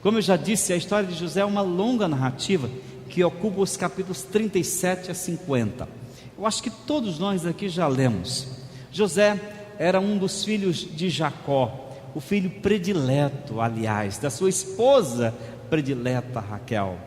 Como eu já disse, a história de José é uma longa narrativa que ocupa os capítulos 37 a 50. Eu acho que todos nós aqui já lemos. José era um dos filhos de Jacó, o filho predileto, aliás, da sua esposa predileta Raquel.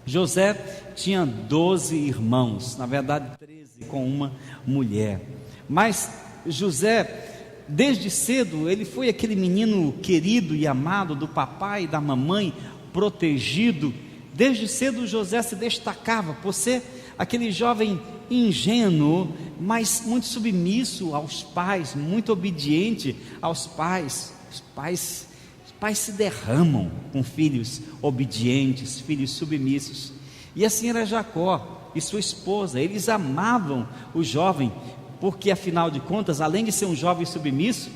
José tinha 12 irmãos, na verdade 13 com uma mulher. Mas José, desde cedo, ele foi aquele menino querido e amado do papai e da mamãe, protegido. Desde cedo José se destacava por ser aquele jovem ingênuo, mas muito submisso aos pais, muito obediente aos pais. Os pais se derramam com filhos obedientes, filhos submissos. E assim era Jacó e sua esposa. Eles amavam o jovem, porque afinal de contas, além de ser um jovem submisso,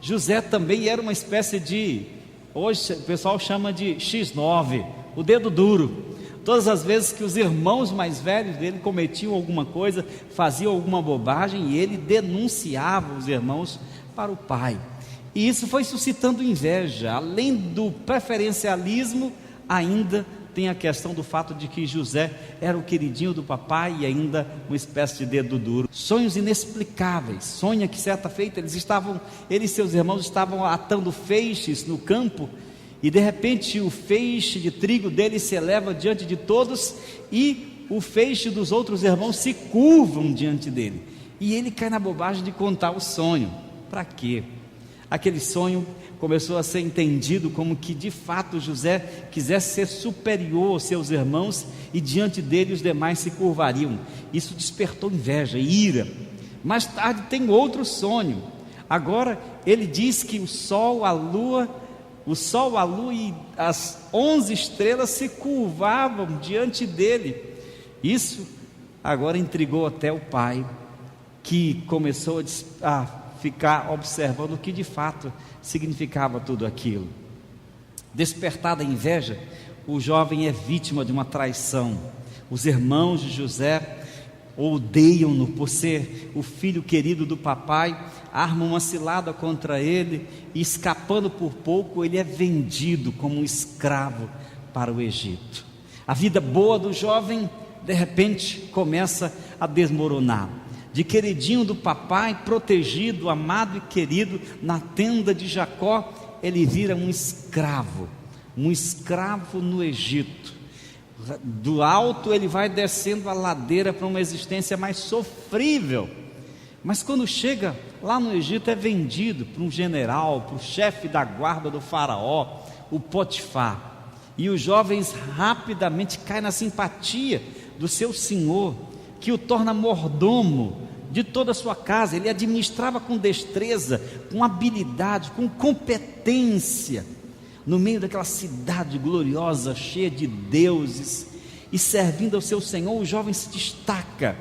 José também era uma espécie de, hoje o pessoal chama de X9, o dedo duro. Todas as vezes que os irmãos mais velhos dele cometiam alguma coisa, faziam alguma bobagem, e ele denunciava os irmãos para o pai. E isso foi suscitando inveja. Além do preferencialismo, ainda tem a questão do fato de que José era o queridinho do papai e ainda uma espécie de dedo duro. Sonhos inexplicáveis. Sonha que certa feita ele e seus irmãos estavam atando feixes no campo, e de repente o feixe de trigo dele se eleva diante de todos, e o feixe dos outros irmãos se curvam diante dele, e ele cai na bobagem de contar o sonho. Para quê? Aquele sonho começou a ser entendido como que de fato José quisesse ser superior aos seus irmãos, e diante dele os demais se curvariam. Isso despertou inveja e ira. Mais tarde tem outro sonho. Agora ele diz que o sol, a lua e as 11 estrelas se curvavam diante dele. Isso agora intrigou até o pai, que começou a ficar observando o que de fato significava tudo aquilo. Despertada a inveja, o jovem é vítima de uma traição. Os irmãos de José odeiam-no por ser o filho querido do papai, armam uma cilada contra ele, e escapando por pouco, ele é vendido como um escravo para o Egito. A vida boa do jovem de repente começa a desmoronar. De queridinho do papai, protegido, amado e querido na tenda de Jacó, ele vira um escravo no Egito. Do alto ele vai descendo a ladeira para uma existência mais sofrível. Mas quando chega lá no Egito, é vendido para um general, para o chefe da guarda do faraó, o Potifar. E os jovens rapidamente caem na simpatia do seu senhor, que o torna mordomo de toda a sua casa. Ele administrava com destreza, com habilidade, com competência, no meio daquela cidade gloriosa, cheia de deuses, e servindo ao seu senhor, o jovem se destaca,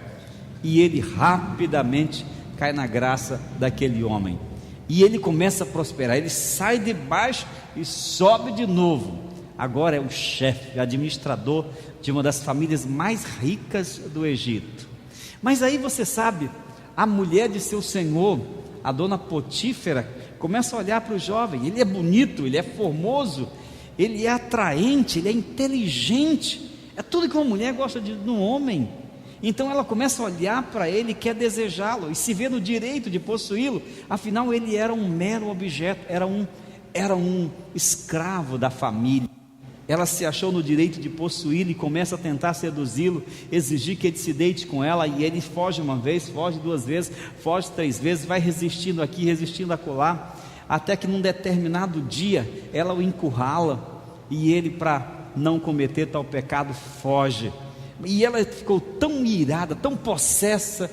e ele rapidamente cai na graça daquele homem, e ele começa a prosperar. Ele sai de baixo e sobe de novo. Agora é o chefe, administrador de uma das famílias mais ricas do Egito. Mas aí você sabe, a mulher de seu senhor, a dona Potífera, começa a olhar para o jovem. Ele é bonito, ele é formoso, ele é atraente, ele é inteligente, é tudo que uma mulher gosta de um homem. Então ela começa a olhar para ele, quer desejá-lo, e se vê no direito de possuí-lo. Afinal ele era um mero objeto, era um escravo da família. Ela se achou no direito de possuí-lo e começa a tentar seduzi-lo, exigir que ele se deite com ela, e ele foge uma vez, foge duas vezes, foge três vezes, vai resistindo aqui, resistindo acolá, até que num determinado dia ela o encurrala, e ele, para não cometer tal pecado, foge. E ela ficou tão irada, tão possessa,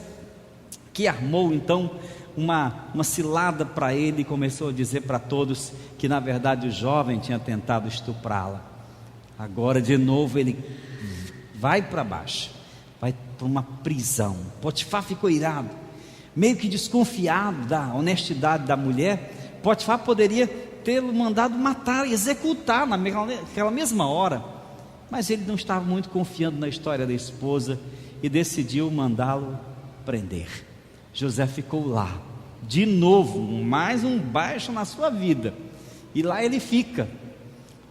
que armou então uma cilada para ele, e começou a dizer para todos que na verdade o jovem tinha tentado estuprá-la. Agora de novo ele vai para baixo, vai para uma prisão. Potifar ficou irado, meio que desconfiado da honestidade da mulher. Potifar poderia tê-lo mandado matar, executar naquela mesma hora, mas ele não estava muito confiando na história da esposa e decidiu mandá-lo prender. José ficou lá, de novo, mais um baixo na sua vida, e lá ele fica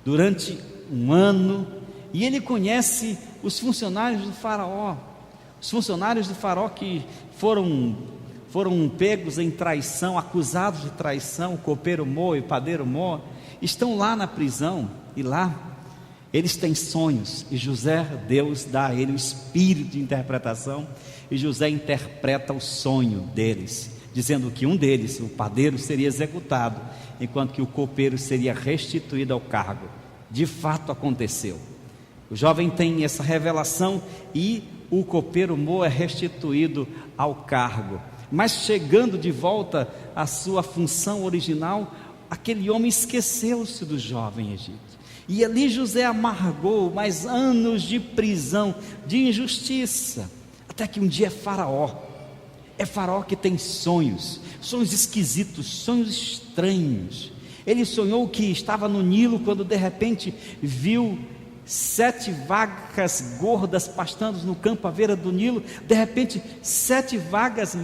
durante um ano, e ele conhece os funcionários do faraó. Os funcionários do faraó que foram pegos em traição, acusados de traição, o copeiro Mo e o padeiro Mo, estão lá na prisão, e lá eles têm sonhos, e José, Deus dá a ele o espírito de interpretação, e José interpreta o sonho deles, dizendo que um deles, o padeiro, seria executado, enquanto que o copeiro seria restituído ao cargo. De fato aconteceu. O jovem tem essa revelação e o copeiro Mo é restituído ao cargo. Mas chegando de volta à sua função original, aquele homem esqueceu-se do jovem Egito. E ali José amargou mais anos de prisão, de injustiça, até que um dia é Faraó que tem sonhos esquisitos, sonhos estranhos. Ele sonhou que estava no Nilo, quando de repente viu 7 vacas gordas pastando no campo à beira do Nilo. De repente 7 vacas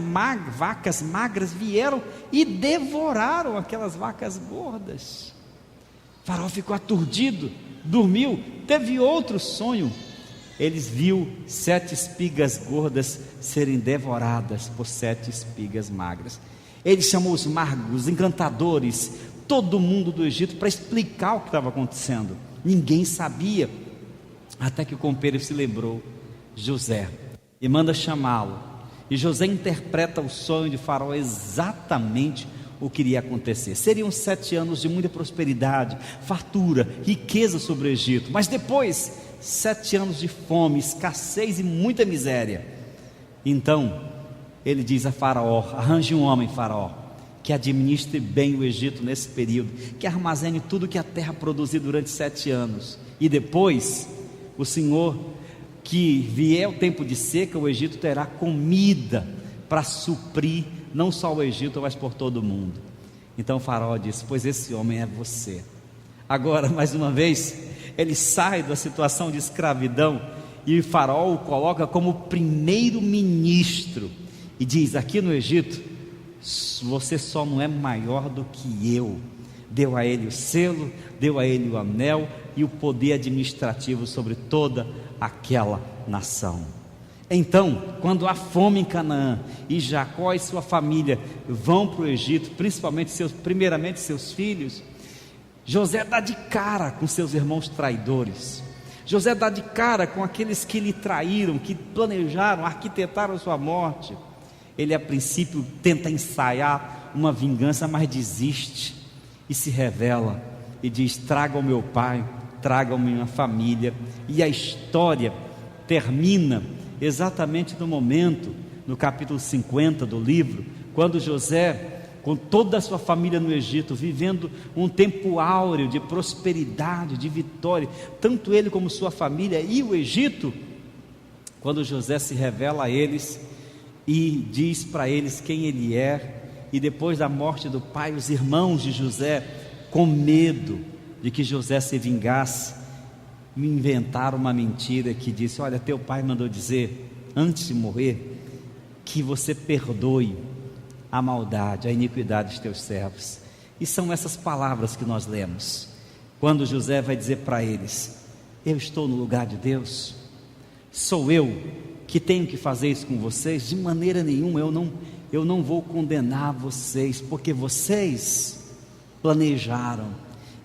magras vieram e devoraram aquelas vacas gordas. Faraó ficou aturdido, dormiu, teve outro sonho. Eles viu 7 espigas gordas serem devoradas por 7 espigas magras. Ele chamou os magos, os encantadores, todo mundo do Egito para explicar o que estava acontecendo. Ninguém sabia, até que o copeiro se lembrou, José, e manda chamá-lo. E José interpreta o sonho de Faraó exatamente o que iria acontecer. Seriam 7 anos de muita prosperidade, fartura, riqueza sobre o Egito, mas depois 7 anos de fome, escassez e muita miséria. Então ele diz a Faraó: arranje um homem, Faraó, que administre bem o Egito nesse período, que armazene tudo que a terra produzir durante 7 anos, e depois o Senhor, que vier o tempo de seca, o Egito terá comida para suprir não só o Egito, mas por todo o mundo. Então o Faraó disse: pois esse homem é você. Agora, mais uma vez, ele sai da situação de escravidão, e o Faraó o coloca como primeiro-ministro, e diz: aqui no Egito, você só não é maior do que eu. Deu a ele o selo, deu a ele o anel e o poder administrativo sobre toda aquela nação. Então, quando há fome em Canaã e Jacó e sua família vão para o Egito, primeiramente seus filhos, José dá de cara com seus irmãos traidores. José dá de cara com aqueles que lhe traíram, que planejaram, arquitetaram sua morte. Ele a princípio tenta ensaiar uma vingança, mas desiste e se revela e diz: tragam meu pai, tragam minha família. E a história termina exatamente no momento, no capítulo 50 do livro, quando José, com toda a sua família no Egito, vivendo um tempo áureo de prosperidade, de vitória, tanto ele como sua família e o Egito, quando José se revela a eles e diz para eles quem ele é. E depois da morte do pai, os irmãos de José, com medo de que José se vingasse, inventaram uma mentira que disse: olha, teu pai mandou dizer, antes de morrer, que você perdoe a maldade, a iniquidade dos teus servos. E são essas palavras que nós lemos, quando José vai dizer para eles: eu estou no lugar de Deus? Sou eu que tenho que fazer isso com vocês? De maneira nenhuma, eu não vou condenar vocês, porque vocês planejaram,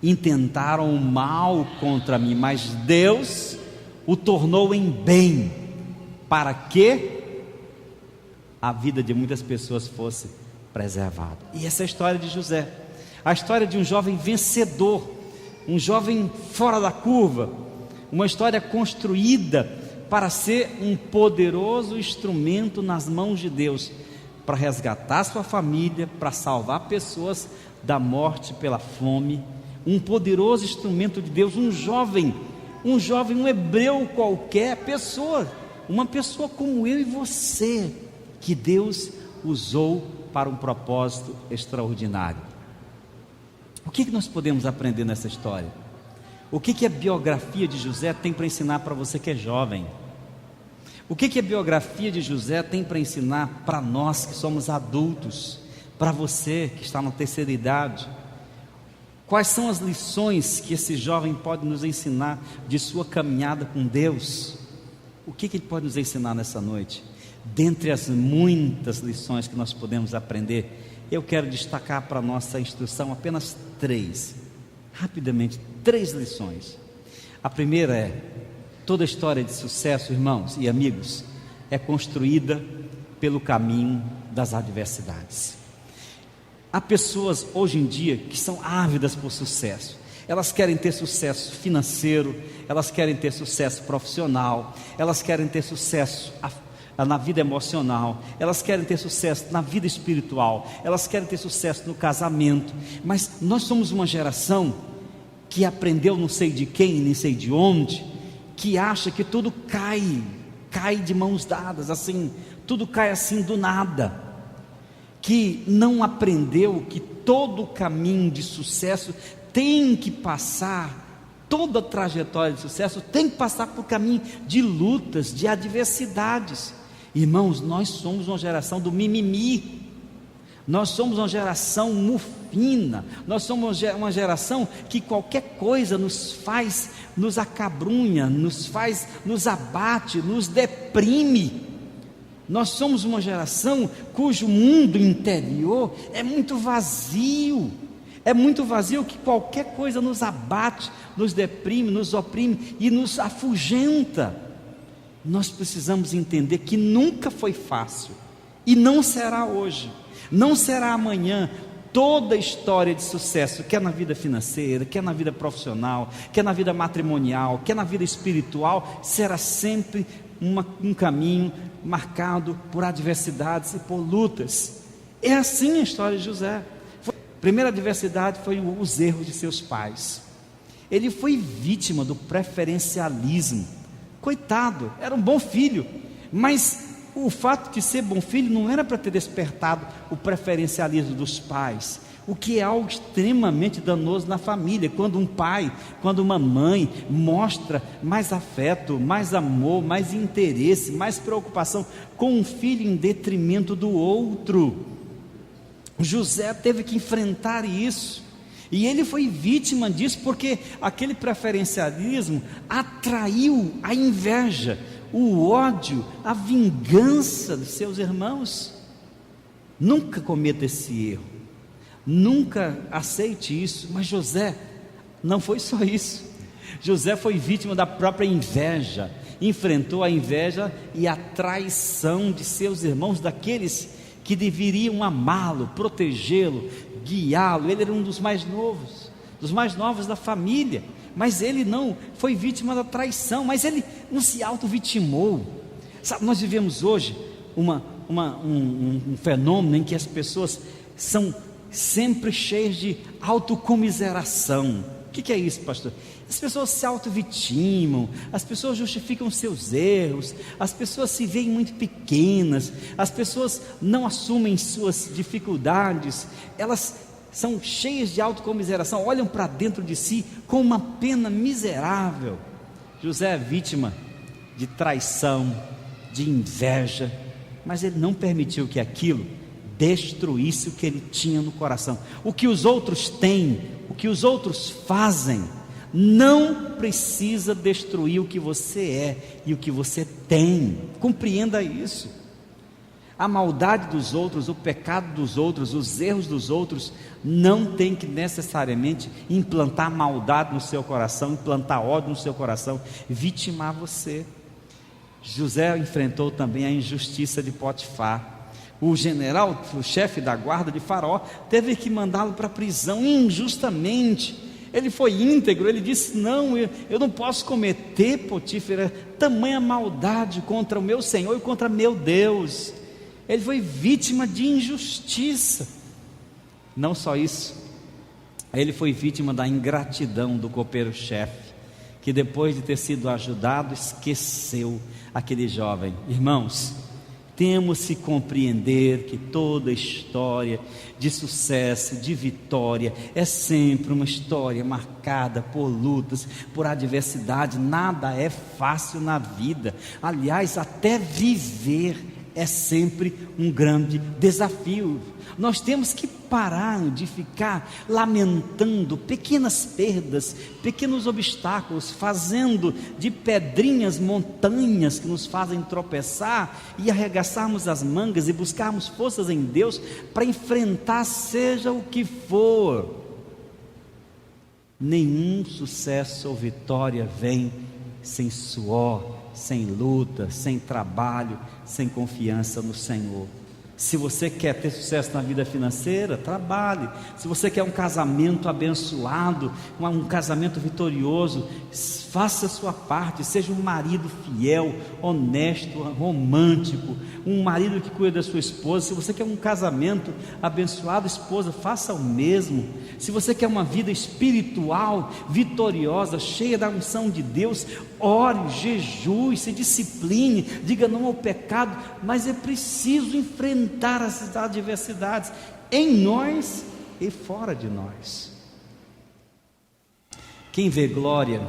intentaram o mal contra mim, mas Deus o tornou em bem, para que a vida de muitas pessoas fosse preservada. E essa é a história de José, a história de um jovem vencedor, um jovem fora da curva, uma história construída para ser um poderoso instrumento nas mãos de Deus, para resgatar sua família, para salvar pessoas da morte pela fome. Um poderoso instrumento de Deus, um jovem, um hebreu qualquer, uma pessoa como eu e você, que Deus usou para um propósito extraordinário. O que nós podemos aprender nessa história? O que a biografia de José tem para ensinar para você que é jovem? O que a biografia de José tem para ensinar para nós que somos adultos? Para você que está na terceira idade? Quais são as lições que esse jovem pode nos ensinar de sua caminhada com Deus? O que ele pode nos ensinar nessa noite? Dentre as muitas lições que nós podemos aprender, eu quero destacar para a nossa instrução apenas 3, rapidamente, 3 lições. A primeira é: toda história de sucesso, irmãos e amigos, é construída pelo caminho das adversidades. Há pessoas hoje em dia que são ávidas por sucesso. Elas querem ter sucesso financeiro, elas querem ter sucesso profissional, elas querem ter sucesso na vida emocional, elas querem ter sucesso na vida espiritual, elas querem ter sucesso no casamento. Mas nós somos uma geração que aprendeu não sei de quem, nem sei de onde, que acha que tudo cai de mãos dadas, assim, tudo cai assim do nada, que não aprendeu que todo o caminho de sucesso tem que passar, toda a trajetória de sucesso tem que passar por caminho de lutas, de adversidades. Irmãos, nós somos uma geração do mimimi, nós somos uma geração mufina, nós somos uma geração que qualquer coisa nos acabrunha, nos abate, nos deprime. Nós somos uma geração cujo mundo interior é muito vazio, que qualquer coisa nos abate, nos deprime, nos oprime e nos afugenta. Nós precisamos entender que nunca foi fácil e não será hoje, não será amanhã. Toda a história de sucesso, quer na vida financeira, quer na vida profissional, quer na vida matrimonial, quer na vida espiritual, será sempre um caminho marcado por adversidades e por lutas. É assim a história de José. A primeira adversidade foi os erros de seus pais. Ele foi vítima do preferencialismo. Coitado, era um bom filho, mas o fato de ser bom filho não era para ter despertado o preferencialismo dos pais, o que é algo extremamente danoso na família, quando um pai, quando uma mãe mostra mais afeto, mais amor, mais interesse, mais preocupação com um filho em detrimento do outro. José teve que enfrentar isso, e ele foi vítima disso, porque aquele preferencialismo atraiu a inveja, o ódio, a vingança dos seus irmãos. Nunca cometa esse erro, nunca aceite isso. Mas José não foi só isso. José foi vítima da própria inveja, enfrentou a inveja e a traição de seus irmãos, daqueles que deveriam amá-lo, protegê-lo, guiá-lo. Ele era um dos mais novos da família, mas ele não foi vítima da traição, mas ele não se auto-vitimou. Sabe, nós vivemos hoje um fenômeno em que as pessoas são sempre cheias de autocomiseração. O que é isso, pastor? As pessoas se auto-vitimam, as pessoas justificam seus erros, as pessoas se veem muito pequenas, as pessoas não assumem suas dificuldades, elas são cheias de autocomiseração, olham para dentro de si com uma pena miserável. José é vítima de traição, de inveja, mas ele não permitiu que aquilo destruísse o que ele tinha no coração. O que os outros têm, o que os outros fazem, não precisa destruir o que você é e o que você tem. Compreenda isso. A maldade dos outros, o pecado dos outros, os erros dos outros não tem que necessariamente implantar maldade no seu coração, implantar ódio no seu coração, vitimar você. José enfrentou também a injustiça de Potifar. O general, o chefe da guarda de Faraó, teve que mandá-lo para a prisão injustamente. Ele foi íntegro, ele disse: não, eu não posso cometer, Potífera, tamanha maldade contra o meu Senhor e contra meu Deus. Ele foi vítima de injustiça. Não só isso, ele foi vítima da ingratidão do copeiro-chefe, que depois de ter sido ajudado, esqueceu aquele jovem. Irmãos, temos que compreender que toda história de sucesso, de vitória, é sempre uma história marcada por lutas, por adversidade. Nada é fácil na vida. Aliás, até viver é sempre um grande desafio. Nós temos que parar de ficar lamentando pequenas perdas, pequenos obstáculos, fazendo de pedrinhas montanhas que nos fazem tropeçar, e arregaçarmos as mangas e buscarmos forças em Deus para enfrentar seja o que for. Nenhum sucesso ou vitória vem sem suor, sem luta, sem trabalho, sem confiança no Senhor. Se você quer ter sucesso na vida financeira, trabalhe. Se você quer um casamento abençoado, um casamento vitorioso, faça a sua parte, seja um marido fiel, honesto, romântico, um marido que cuida da sua esposa. Se você quer um casamento abençoado, esposa, faça o mesmo. Se você quer uma vida espiritual, vitoriosa, cheia da unção de Deus, ore, jejue, se discipline, diga não ao pecado, mas é preciso enfrentar essas adversidades em nós e fora de nós. Quem vê glória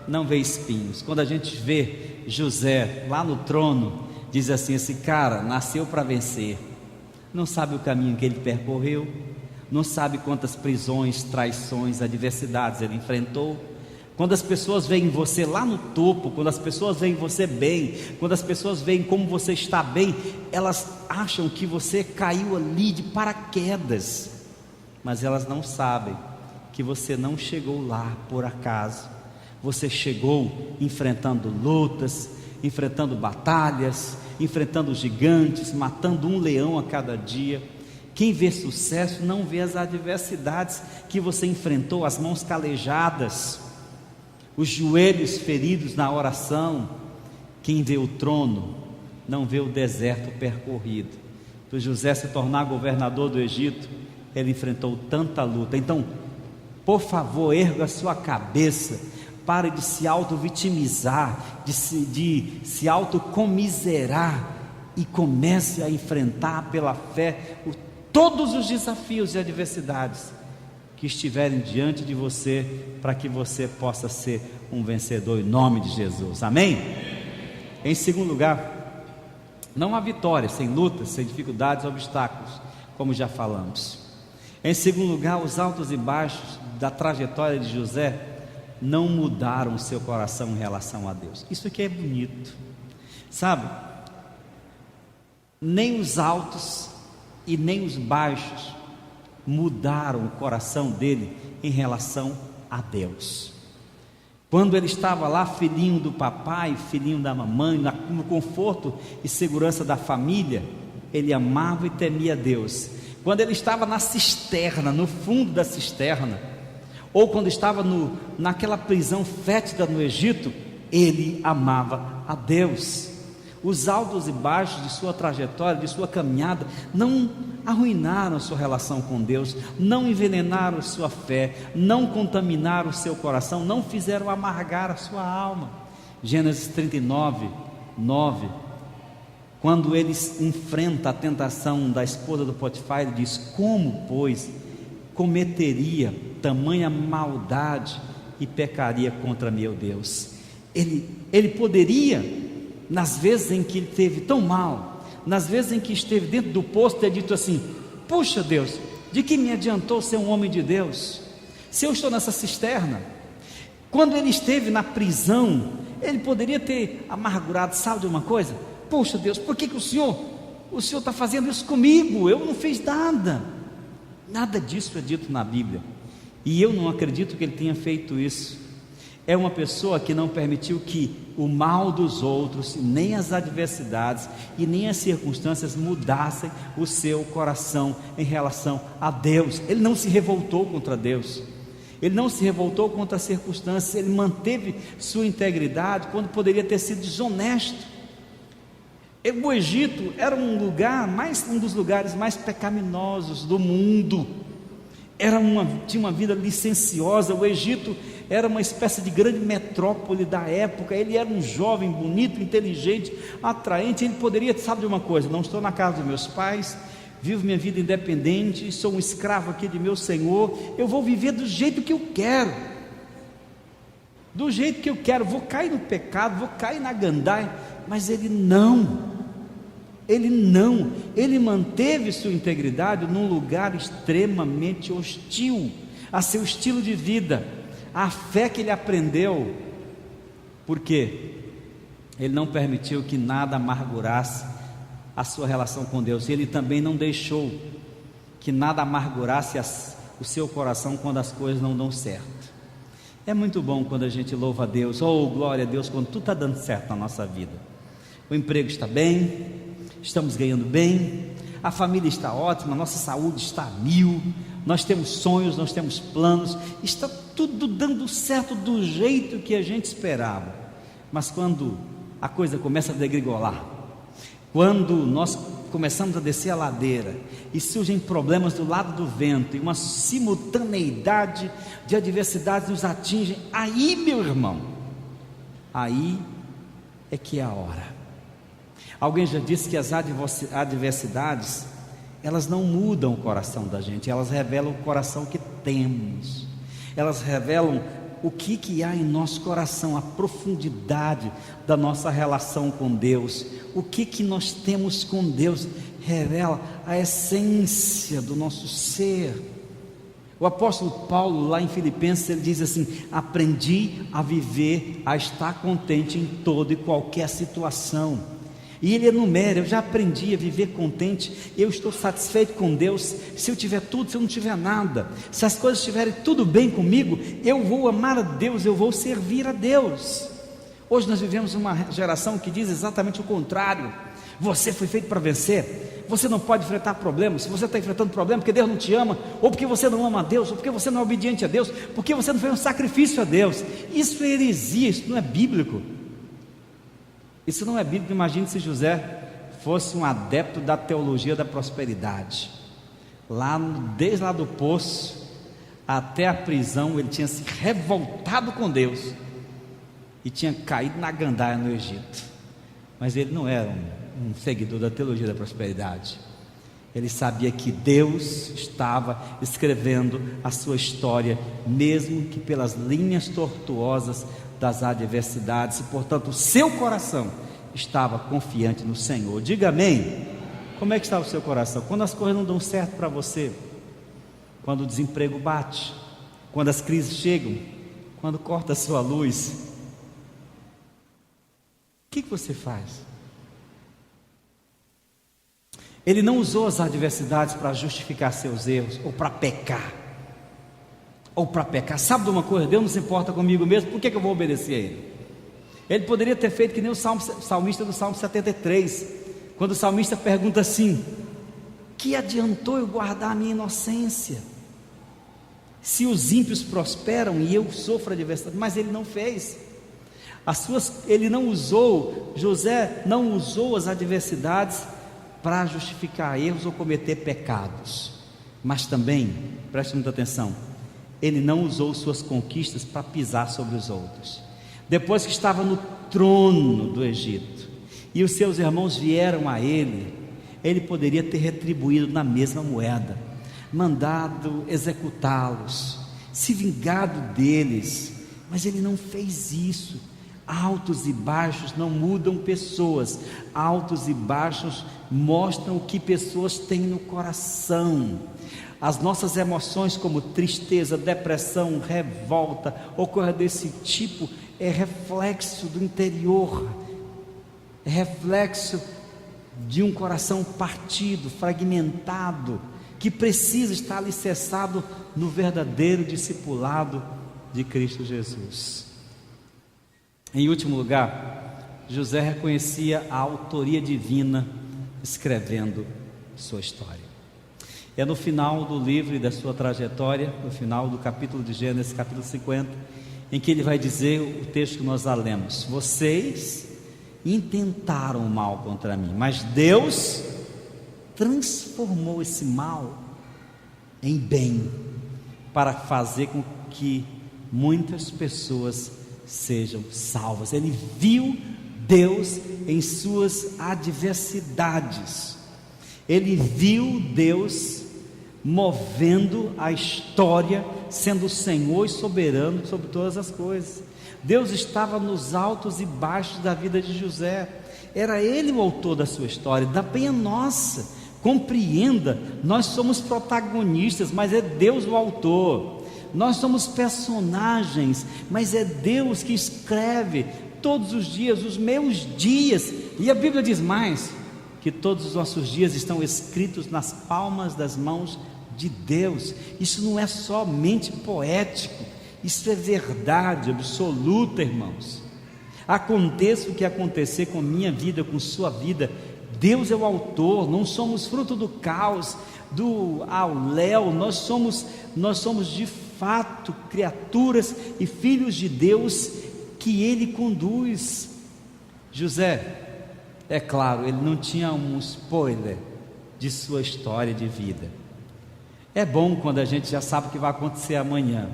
não vê espinhos. Quando a gente vê José lá no trono, diz assim: esse cara nasceu para vencer, não sabe o caminho que ele percorreu, não sabe quantas prisões, traições, adversidades ele enfrentou. Quando as pessoas veem você lá no topo, quando as pessoas veem você bem, quando as pessoas veem como você está bem, elas acham que você caiu ali de paraquedas, mas elas não sabem que você não chegou lá por acaso. Você chegou enfrentando lutas, enfrentando batalhas, enfrentando gigantes, matando um leão a cada dia. Quem vê sucesso não vê as adversidades que você enfrentou, as mãos calejadas, os joelhos feridos na oração. Quem vê o trono não vê o deserto percorrido. Para José se tornar governador do Egito, ele enfrentou tanta luta. Então, por favor, erga a sua cabeça, pare de se auto-vitimizar, de se auto-comiserar, e comece a enfrentar pela fé todos os desafios e adversidades que estiverem diante de você, para que você possa ser um vencedor em nome de Jesus, amém? Em segundo lugar, não há vitória sem lutas, sem dificuldades, obstáculos, como já falamos. Em segundo lugar, os altos e baixos da trajetória de José não mudaram o seu coração em relação a Deus. Isso aqui é bonito, sabe? Nem os altos e nem os baixos mudaram o coração dele em relação a Deus. Quando ele estava lá, filhinho do papai, filhinho da mamãe, no conforto e segurança da família, ele amava e temia Deus. Quando ele estava na cisterna, no fundo da cisterna, ou quando estava naquela prisão fétida no Egito, ele amava a Deus. Os altos e baixos de sua trajetória, de sua caminhada, não arruinaram a sua relação com Deus, não envenenaram sua fé, não contaminaram o seu coração, não fizeram amargar a sua alma. Gênesis 39, 9, quando ele enfrenta a tentação da esposa do Potifar, ele diz: como, pois, cometeria tamanha maldade e pecaria contra meu Deus? Ele poderia, nas vezes em que ele esteve tão mal, nas vezes em que esteve dentro do poço, ter dito assim: puxa Deus, de que me adiantou ser um homem de Deus, se eu estou nessa cisterna? Quando ele esteve na prisão, ele poderia ter amargurado, sabe de uma coisa? Puxa Deus, por que o Senhor está fazendo isso comigo? Eu não fiz nada. Nada disso é dito na Bíblia, e eu não acredito que ele tenha feito isso. É uma pessoa que não permitiu que o mal dos outros, nem as adversidades e nem as circunstâncias mudassem o seu coração em relação a Deus. Ele não se revoltou contra Deus, ele não se revoltou contra as circunstâncias, ele manteve sua integridade quando poderia ter sido desonesto. O Egito era um dos lugares mais pecaminosos do mundo. Tinha uma vida licenciosa. O Egito era uma espécie de grande metrópole da época. Ele era um jovem bonito, inteligente, atraente. Ele poderia, sabe de uma coisa: não estou na casa dos meus pais, vivo minha vida independente, sou um escravo aqui de meu Senhor, eu vou viver do jeito que eu quero, vou cair no pecado, vou cair na gandaia. Mas ele não. Ele manteve sua integridade num lugar extremamente hostil a seu estilo de vida, a fé que ele aprendeu. Por quê? Ele não permitiu que nada amargurasse a sua relação com Deus. Ele também não deixou que nada amargurasse o seu coração quando as coisas não dão certo. É muito bom quando a gente louva a Deus, oh glória a Deus, quando tudo está dando certo na nossa vida. O emprego está bem, estamos ganhando bem, a família está ótima, a nossa saúde está a mil, nós temos sonhos, nós temos planos, está tudo dando certo do jeito que a gente esperava. Mas quando a coisa começa a degringolar, quando nós começamos a descer a ladeira e surgem problemas do lado do vento e uma simultaneidade de adversidades nos atingem, aí, meu irmão, aí é que é a hora. Alguém já disse que as adversidades, elas não mudam o coração da gente, elas revelam o coração que temos, elas revelam o que há em nosso coração, a profundidade da nossa relação com Deus, o que nós temos com Deus, revela a essência do nosso ser. O apóstolo Paulo, lá em Filipenses, ele diz assim: aprendi a viver, a estar contente em toda e qualquer situação. E ele enumera: eu já aprendi a viver contente, eu estou satisfeito com Deus, se eu tiver tudo, se eu não tiver nada, se as coisas estiverem tudo bem comigo, eu vou amar a Deus, eu vou servir a Deus. Hoje nós vivemos uma geração que diz exatamente o contrário: você foi feito para vencer, você não pode enfrentar problemas. Se você está enfrentando problemas porque Deus não te ama, ou porque você não ama a Deus, ou porque você não é obediente a Deus, porque você não fez um sacrifício a Deus, isso é heresia, isso não é bíblico. Isso não é bíblico. Imagine se José fosse um adepto da teologia da prosperidade. Desde lá do poço até a prisão, ele tinha se revoltado com Deus e tinha caído na gandaia no Egito. Mas ele não era um seguidor da teologia da prosperidade. Ele sabia que Deus estava escrevendo a sua história, mesmo que pelas linhas tortuosas das adversidades, e portanto o seu coração estava confiante no Senhor. Diga amém. Como é que está o seu coração? Quando as coisas não dão certo para você, quando o desemprego bate, quando as crises chegam, quando corta a sua luz, o que você faz? Ele não usou as adversidades para justificar seus erros ou para pecar. Sabe de uma coisa? Deus não se importa comigo mesmo, por que eu vou obedecer a Ele? Ele poderia ter feito que nem o salmista do Salmo 73, quando o salmista pergunta assim: que adiantou eu guardar a minha inocência, se os ímpios prosperam e eu sofro adversidade? Mas ele não fez. José não usou as adversidades para justificar erros ou cometer pecados, mas também, preste muita atenção, ele não usou suas conquistas para pisar sobre os outros. Depois que estava no trono do Egito e os seus irmãos vieram a ele, ele poderia ter retribuído na mesma moeda, mandado executá-los, se vingado deles, mas ele não fez isso. Altos e baixos não mudam pessoas, altos e baixos mostram o que pessoas têm no coração. As nossas emoções, como tristeza, depressão, revolta ou coisa desse tipo, é reflexo do interior, é reflexo de um coração partido, fragmentado, que precisa estar alicerçado no verdadeiro discipulado de Cristo Jesus. Em último lugar, José reconhecia a autoria divina escrevendo sua história. É no final do livro e da sua trajetória, no final do capítulo de Gênesis, capítulo 50, em que ele vai dizer o texto que nós já lemos: vocês intentaram o mal contra mim, mas Deus transformou esse mal em bem, para fazer com que muitas pessoas sejam salvas. Ele viu Deus em suas adversidades, ele viu Deus movendo a história, sendo o Senhor e soberano sobre todas as coisas. Deus estava nos altos e baixos da vida de José. Era Ele o autor da sua história, também a nossa. Compreenda, nós somos protagonistas, mas é Deus o autor. Nós somos personagens, mas é Deus que escreve todos os dias, os meus dias. E a Bíblia diz mais, que todos os nossos dias estão escritos nas palmas das mãos de Deus. Isso não é somente poético, isso é verdade absoluta, irmãos. Aconteça o que acontecer com minha vida, com sua vida, Deus é o autor. Não somos fruto do caos, do ao léu. Nós somos de fato criaturas e filhos de Deus que Ele conduz. José, é claro, ele não tinha um spoiler de sua história de vida. É bom quando a gente já sabe o que vai acontecer amanhã,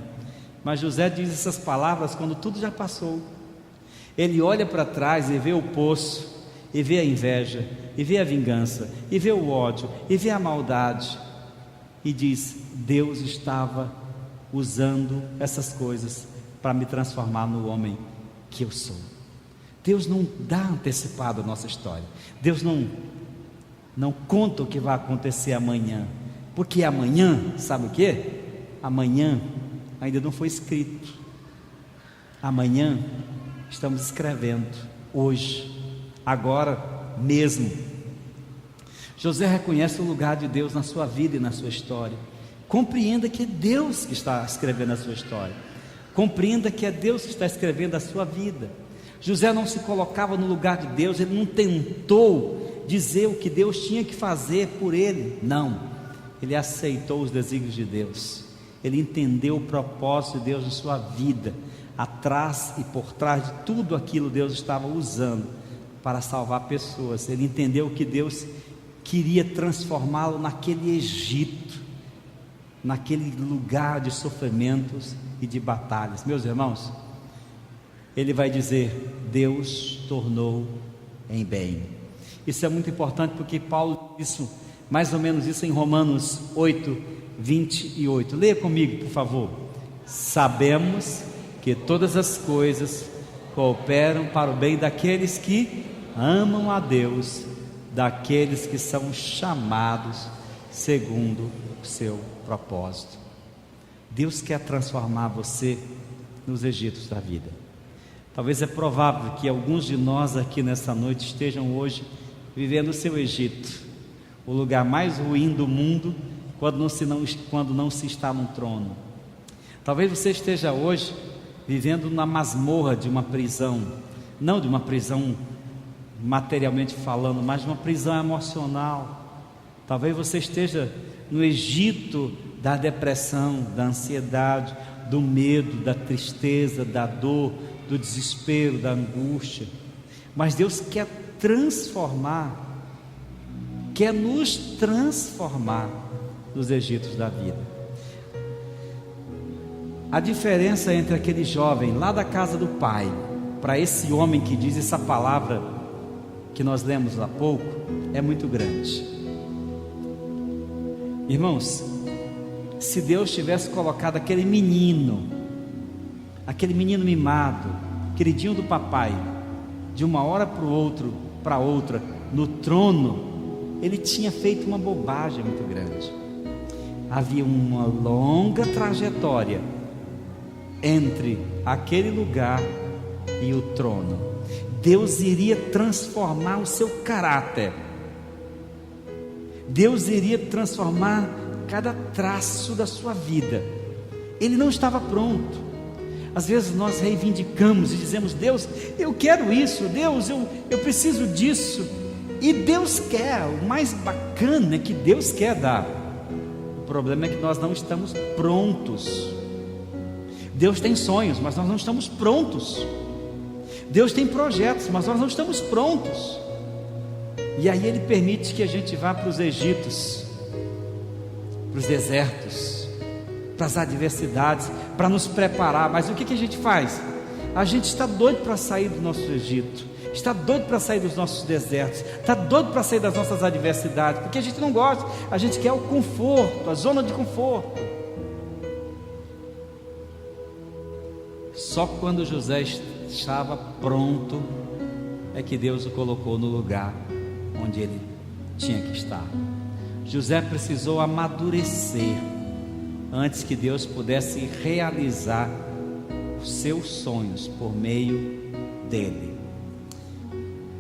mas José diz essas palavras quando tudo já passou. Ele olha para trás e vê o poço, e vê a inveja, e vê a vingança, e vê o ódio, e vê a maldade, e diz: Deus estava usando essas coisas para me transformar no homem que eu sou. Deus não dá antecipado a nossa história. Deus não conta o que vai acontecer amanhã, porque amanhã, sabe o que? Amanhã ainda não foi escrito. Amanhã estamos escrevendo, hoje, agora mesmo. José reconhece o lugar de Deus na sua vida e na sua história. Compreenda que é Deus que está escrevendo a sua história. Compreenda que é Deus que está escrevendo a sua vida. José não se colocava no lugar de Deus, ele não tentou dizer o que Deus tinha que fazer por ele. Não, ele aceitou os desígnios de Deus. Ele entendeu o propósito de Deus em sua vida. Atrás e por trás de tudo aquilo, Deus estava usando para salvar pessoas. Ele entendeu que Deus queria transformá-lo naquele Egito, naquele lugar de sofrimentos e de batalhas. Meus irmãos, ele vai dizer: Deus tornou em bem. Isso é muito importante, porque Paulo disse mais ou menos isso em Romanos 8, 28. Leia comigo, por favor. Sabemos que todas as coisas cooperam para o bem daqueles que amam a Deus, daqueles que são chamados segundo o seu propósito. Deus quer transformar você nos Egitos da vida. Talvez é provável que alguns de nós aqui nessa noite estejam hoje vivendo o seu Egito, o lugar mais ruim do mundo, quando não se está num trono. Talvez você esteja hoje vivendo na masmorra de uma prisão, não de uma prisão materialmente falando, mas de uma prisão emocional. Talvez você esteja no Egito da depressão, da ansiedade, do medo, da tristeza, da dor, do desespero, da angústia. Mas Deus quer transformar, quer nos transformar nos Egitos da vida. A diferença entre aquele jovem lá da casa do pai para esse homem que diz essa palavra que nós lemos há pouco é muito grande. Irmãos, se Deus tivesse colocado aquele menino mimado, queridinho do papai, de uma hora para outra, no trono, ele tinha feito uma bobagem muito grande. Havia uma longa trajetória entre aquele lugar e o trono. Deus iria transformar o seu caráter. Deus iria transformar cada traço da sua vida. Ele não estava pronto. Às vezes nós reivindicamos e dizemos: Deus, eu quero isso, Deus, eu preciso disso. E Deus quer, o mais bacana é que Deus quer dar. O problema é que nós não estamos prontos. Deus tem sonhos, mas nós não estamos prontos. Deus tem projetos, mas nós não estamos prontos. E aí Ele permite que a gente vá para os Egitos, para os desertos, para as adversidades, para nos preparar. Mas o que a gente faz? A gente está doido para sair do nosso Egito, está doido para sair dos nossos desertos, está doido para sair das nossas adversidades, porque a gente não gosta, a gente quer o conforto, a zona de conforto. Só quando José estava pronto, é que Deus o colocou no lugar onde ele tinha que estar. José precisou amadurecer antes que Deus pudesse realizar os seus sonhos por meio dele.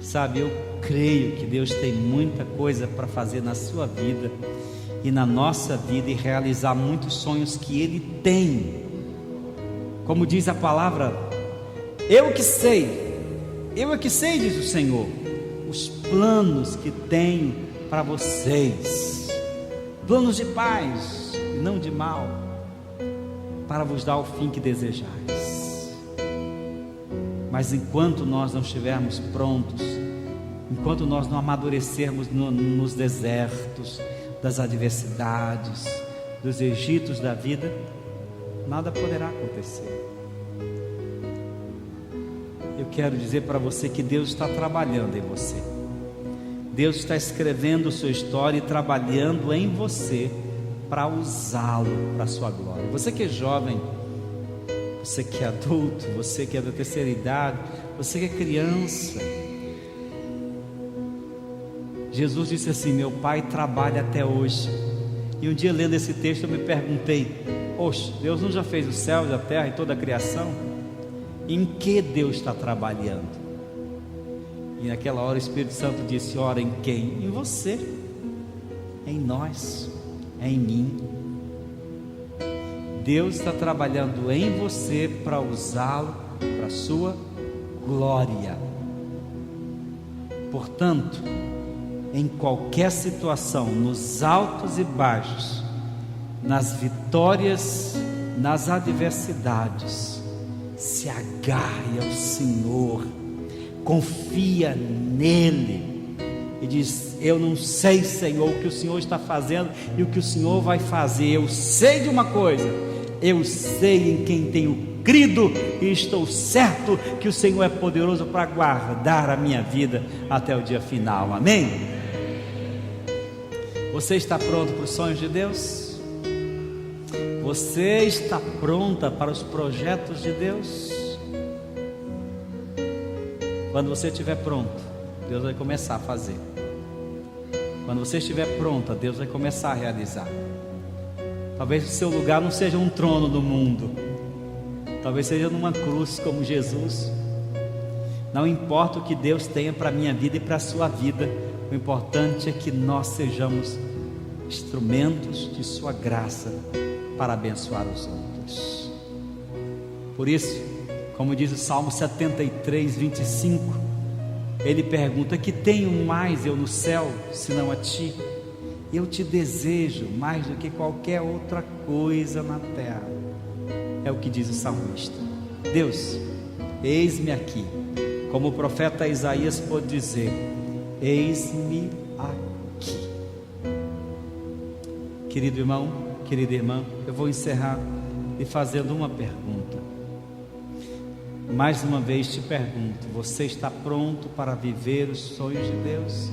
Sabe, eu creio que Deus tem muita coisa para fazer na sua vida e na nossa vida, e realizar muitos sonhos que Ele tem. Como diz a palavra, eu é que sei, diz o Senhor, os planos que tenho para vocês, planos de paz e não de mal, para vos dar o fim que desejais. Mas enquanto nós não estivermos prontos, enquanto nós não amadurecermos nos desertos, das adversidades, dos Egitos da vida, nada poderá acontecer. Eu quero dizer para você que Deus está trabalhando em você. Deus está escrevendo sua história e trabalhando em você para usá-lo para a sua glória. Você que é jovem, você que é adulto, você que é da terceira idade, você que é criança, Jesus disse assim: meu Pai trabalha até hoje. E um dia, lendo esse texto, eu me perguntei: poxa, Deus não já fez o céu e a terra e toda a criação? Em que Deus está trabalhando? E naquela hora o Espírito Santo disse: ora, em quem? Em você, em nós, em mim. Deus está trabalhando em você para usá-lo para a sua glória. Portanto, em qualquer situação, nos altos e baixos, nas vitórias, nas adversidades, se agarre ao Senhor, confia nele e diz: eu não sei, Senhor, o que o Senhor está fazendo e o que o Senhor vai fazer. Eu sei de uma coisa, eu sei em quem tenho crido e estou certo que o Senhor é poderoso para guardar a minha vida até o dia final. Amém? Você está pronto para os sonhos de Deus? Você está pronta para os projetos de Deus? Quando você estiver pronto, Deus vai começar a fazer. Quando você estiver pronta, Deus vai começar a realizar. Talvez o seu lugar não seja um trono do mundo, talvez seja numa cruz como Jesus. Não importa o que Deus tenha para a minha vida e para a sua vida, o importante é que nós sejamos instrumentos de sua graça para abençoar os outros. Por isso, como diz o Salmo 73, 25, ele pergunta: que tenho mais eu no céu, senão a ti? Eu te desejo mais do que qualquer outra coisa na terra. É o que diz o salmista. Deus, eis-me aqui. Como o profeta Isaías pôde dizer: eis-me aqui. Querido irmão, querida irmã, eu vou encerrar lhe fazendo uma pergunta. Mais uma vez te pergunto: você está pronto para viver os sonhos de Deus,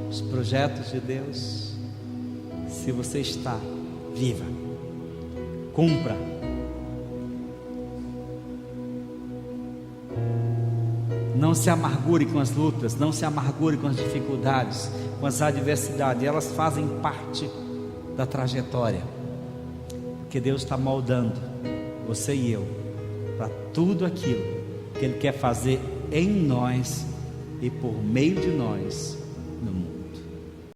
os projetos de Deus? Se você está, viva, cumpra. Não se amargure com as lutas, não se amargure com as dificuldades, com as adversidades. Elas fazem parte da trajetória, porque Deus está moldando você e eu para tudo aquilo que Ele quer fazer em nós e por meio de nós no mundo.